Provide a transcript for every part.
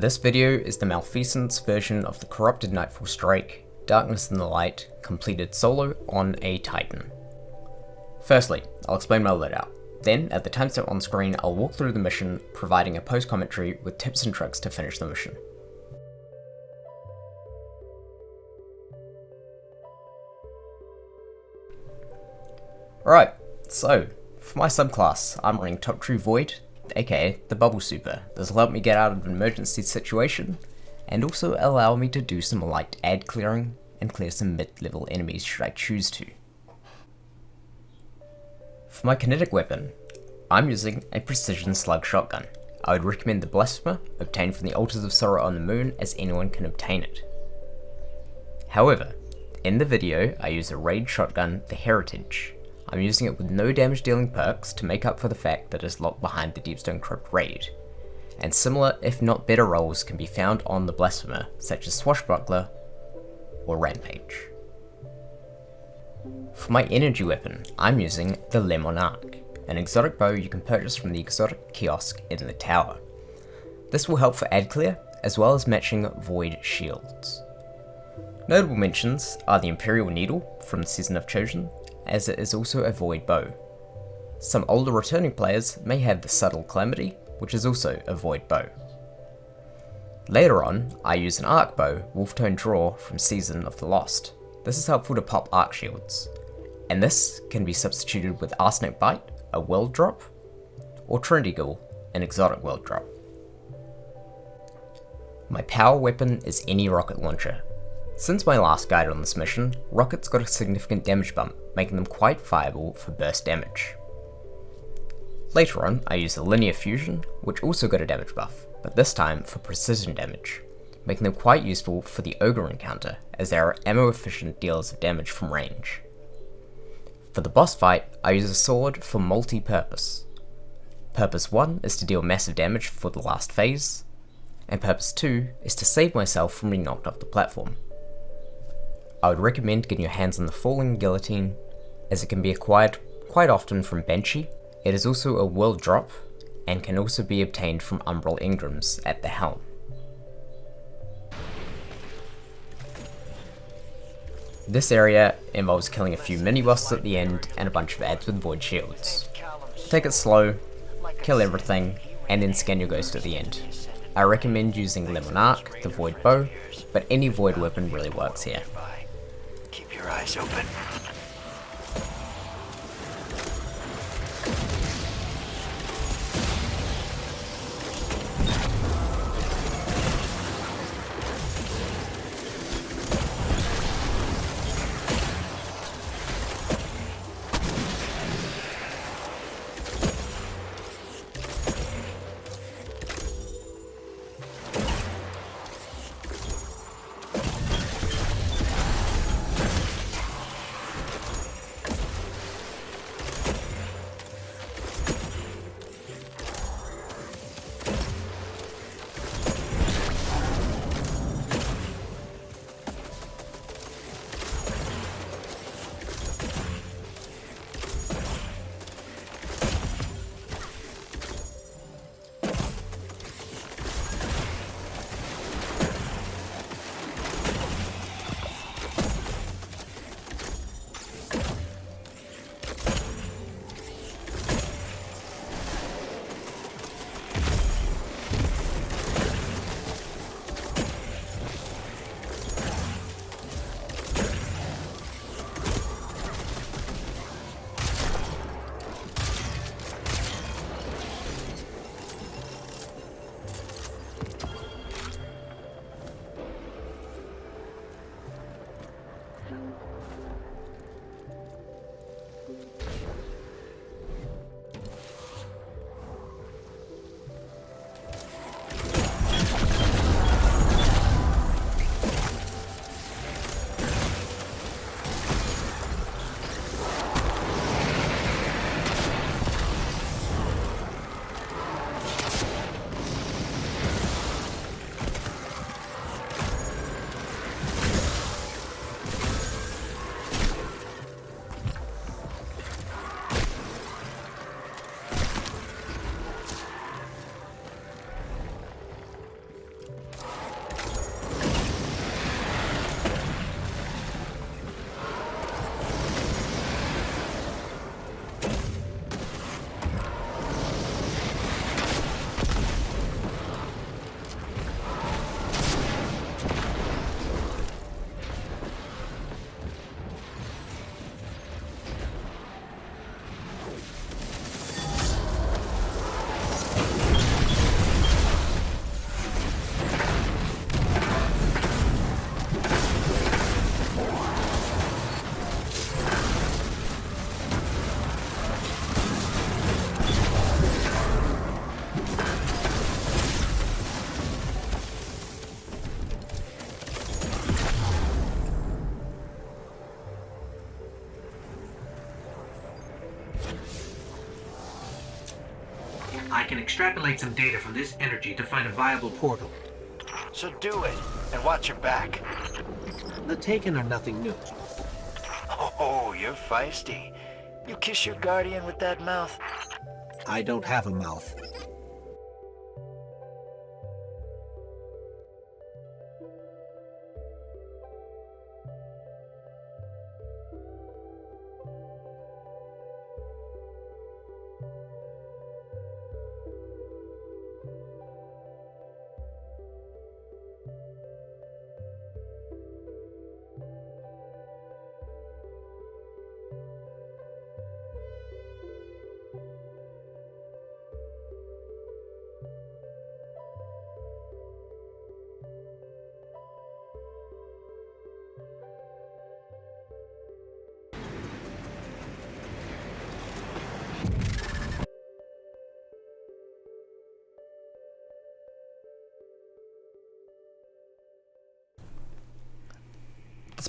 This video is the Malfeasance version of the Corrupted Nightfall Strike, Darkness in the Light, completed solo on a Titan. Firstly, I'll explain my loadout. Then, at the timestamp on screen, I'll walk through the mission, providing a post-commentary with tips and tricks to finish the mission. Alright, so, for my subclass, I'm running Top True Void, aka the Bubble Super. This will help me get out of an emergency situation, and also allow me to do some light ad clearing, and clear some mid-level enemies should I choose to. For my kinetic weapon, I'm using a precision slug shotgun. I would recommend the Blasphemer, obtained from the Altars of Sorrow on the Moon, as anyone can obtain it. However, in the video I use a raid shotgun, the Heritage. I'm using it with no damage dealing perks to make up for the fact that it's locked behind the Deepstone Crypt raid, and similar if not better roles can be found on the Blasphemer, such as Swashbuckler or Rampage. For my energy weapon, I'm using the Lemon Arc, an exotic bow you can purchase from the exotic kiosk in the tower. This will help for ad clear, as well as matching void shields. Notable mentions are the Imperial Needle from the Season of Chosen, as it is also a void bow. Some older returning players may have the Subtle Calamity, which is also a void bow. Later on, I use an arc bow, Wolftone Draw from Season of the Lost. This is helpful to pop arc shields, and this can be substituted with Arsenic Bite, a world drop, or Trinity Ghoul, an exotic world drop. My power weapon is any rocket launcher. Since my last guide on this mission, rockets got a significant damage bump, making them quite viable for burst damage. Later on, I used the Linear Fusion, which also got a damage buff, but this time for precision damage, making them quite useful for the Ogre encounter, as they are ammo efficient dealers of damage from range. For the boss fight, I use a sword for multi-purpose. Purpose 1 is to deal massive damage for the last phase, and purpose 2 is to save myself from being knocked off the platform. I would recommend getting your hands on the Falling Guillotine, as it can be acquired quite often from Banshee. It is also a world drop, and can also be obtained from Umbral Engrams at the helm. This area involves killing a few mini-bosses at the end, and a bunch of ads with void shields. Take it slow, kill everything, and then scan your ghost at the end. I recommend using Lemon Arc, the void bow, but any void weapon really works here. Keep your eyes open. can extrapolate some data from this energy to find a viable portal. So do it, and watch your back. The Taken are nothing new. Oh, you're feisty. You kiss your guardian with that mouth? I don't have a mouth.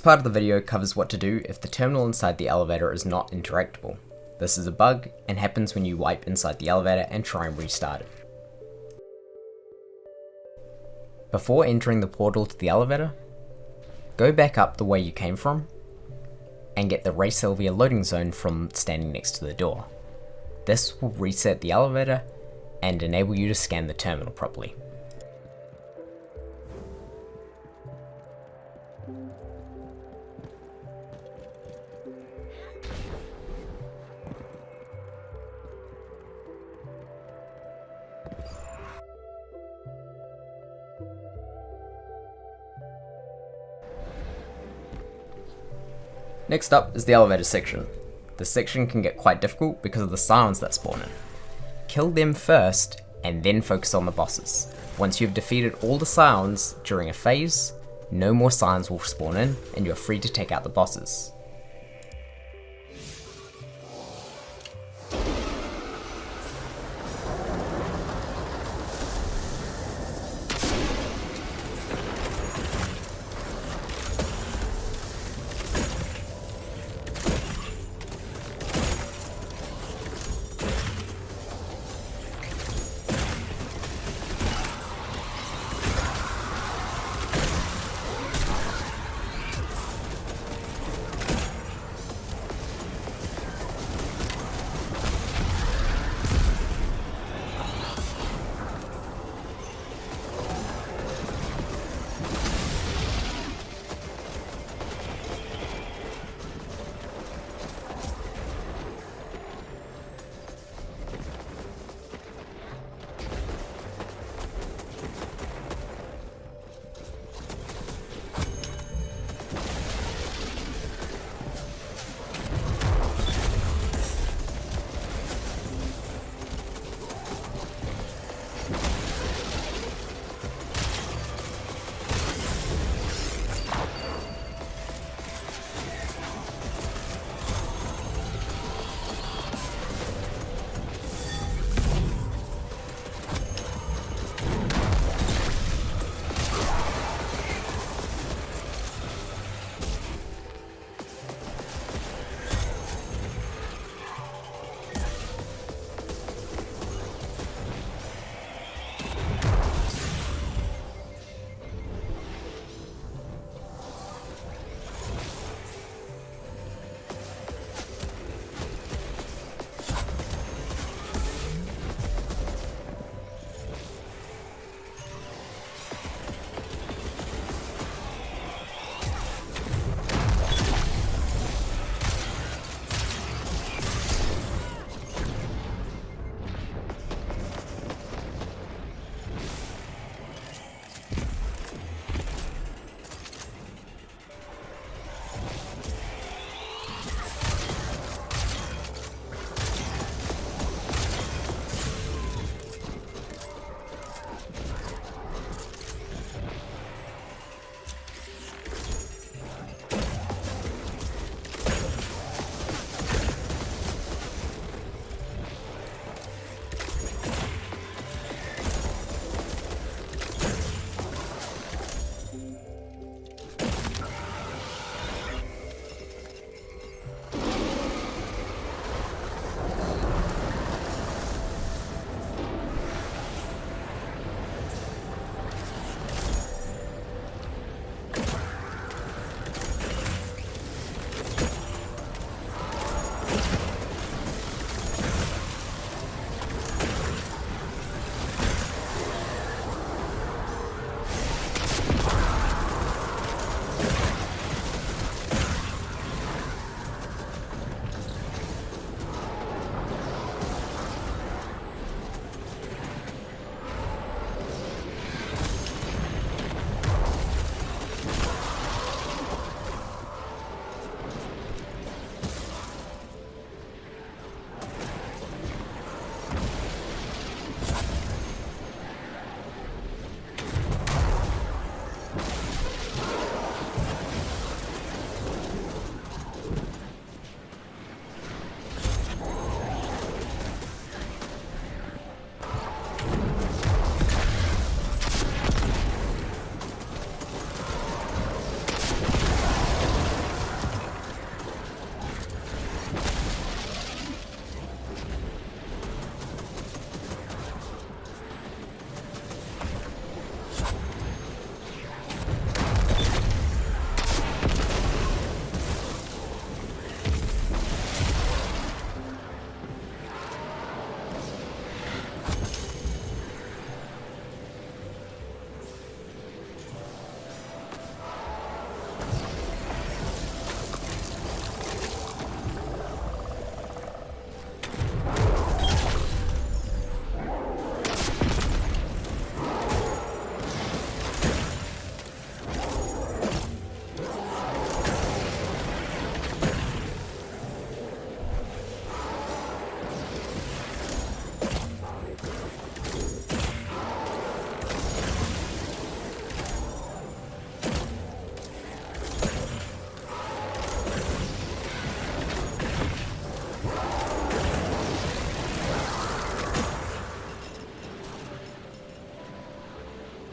This part of the video covers what to do if the terminal inside the elevator is not interactable. This is a bug and happens when you wipe inside the elevator and try and restart it. Before entering the portal to the elevator, go back up the way you came from and get the Ray Sylvia loading zone from standing next to the door. This will reset the elevator and enable you to scan the terminal properly. Next up is the elevator section. This section can get quite difficult because of the Scions that spawn in. Kill them first and then focus on the bosses. Once you've defeated all the Scions during a phase, no more Scions will spawn in and you're free to take out the bosses.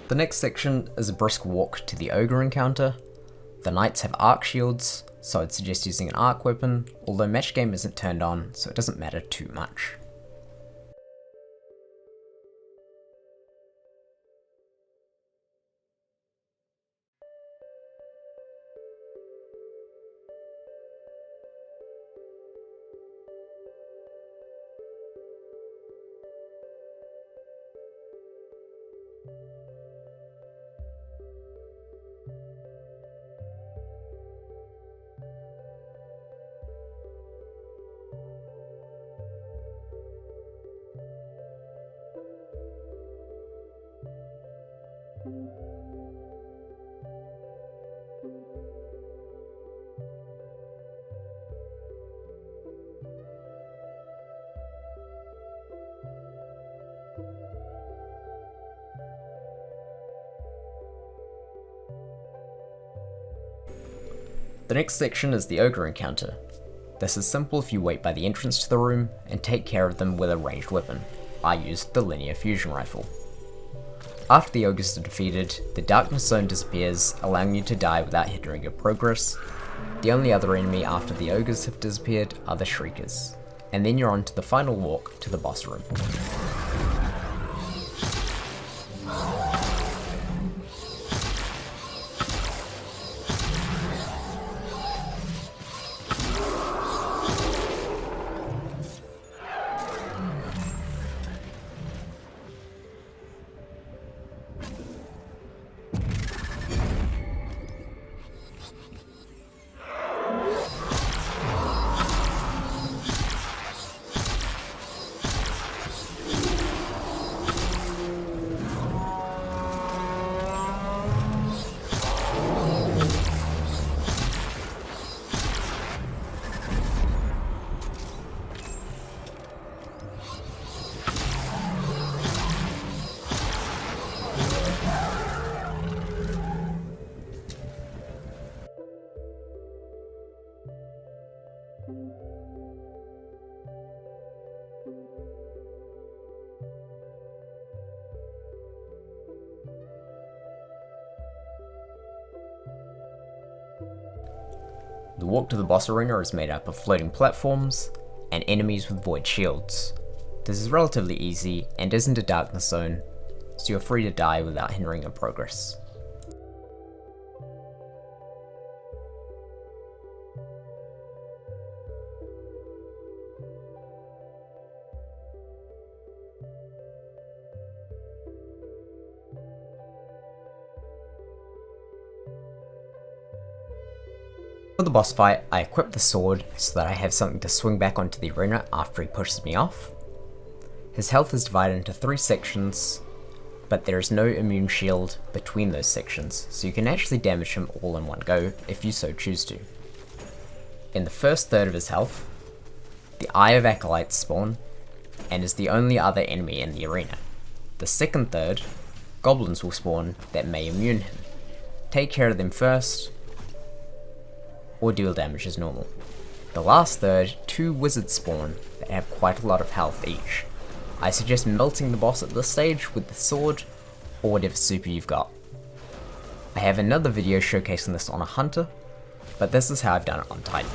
The next section is a brisk walk to the Ogre encounter. The Knights have arc shields, so I'd suggest using an arc weapon, although match game isn't turned on, so it doesn't matter too much. The next section is the Ogre encounter. This is simple if you wait by the entrance to the room and take care of them with a ranged weapon. I used the linear fusion rifle. After the Ogres are defeated, the darkness zone disappears, allowing you to die without hindering your progress. The only other enemy after the Ogres have disappeared are the Shriekers, and then you're on to the final walk to the boss room. The walk to the boss arena is made up of floating platforms and enemies with void shields. This is relatively easy and isn't a darkness zone, so you're free to die without hindering your progress. For the boss fight, I equip the sword so that I have something to swing back onto the arena after he pushes me off. His health is divided into 3 sections, but there is no immune shield between those sections, so you can actually damage him all in one go if you so choose to. In the first third of his health, the Eye of Acolytes spawn, and is the only other enemy in the arena. The second third, goblins will spawn that may immune him. Take care of them first, or deal damage as normal. The last third, 2 wizards spawn that have quite a lot of health each. I suggest melting the boss at this stage with the sword, or whatever super you've got. I have another video showcasing this on a hunter, but this is how I've done it on Titan.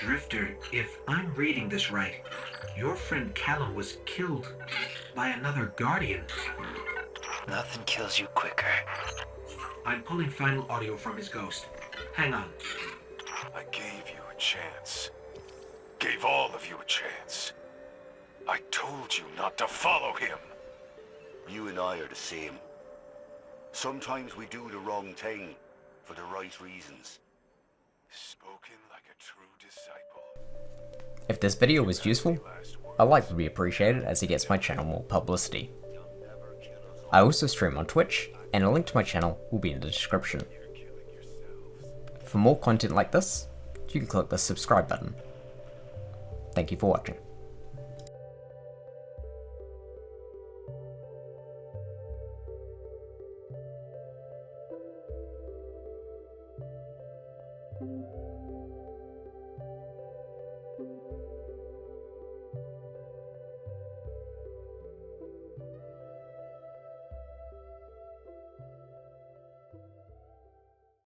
Drifter, if I'm reading this right, your friend Callum was killed by another Guardian. Nothing kills you quicker. I'm pulling final audio from his ghost. Hang on. I gave you a chance. Gave all of you a chance. I told you not to follow him. You and I are the same. Sometimes we do the wrong thing for the right reasons. Spoken like a true disciple. If this video was useful, a like would be appreciated as it gets my channel more publicity. I also stream on Twitch, and a link to my channel will be in the description. For more content like this, you can click the subscribe button. Thank you for watching.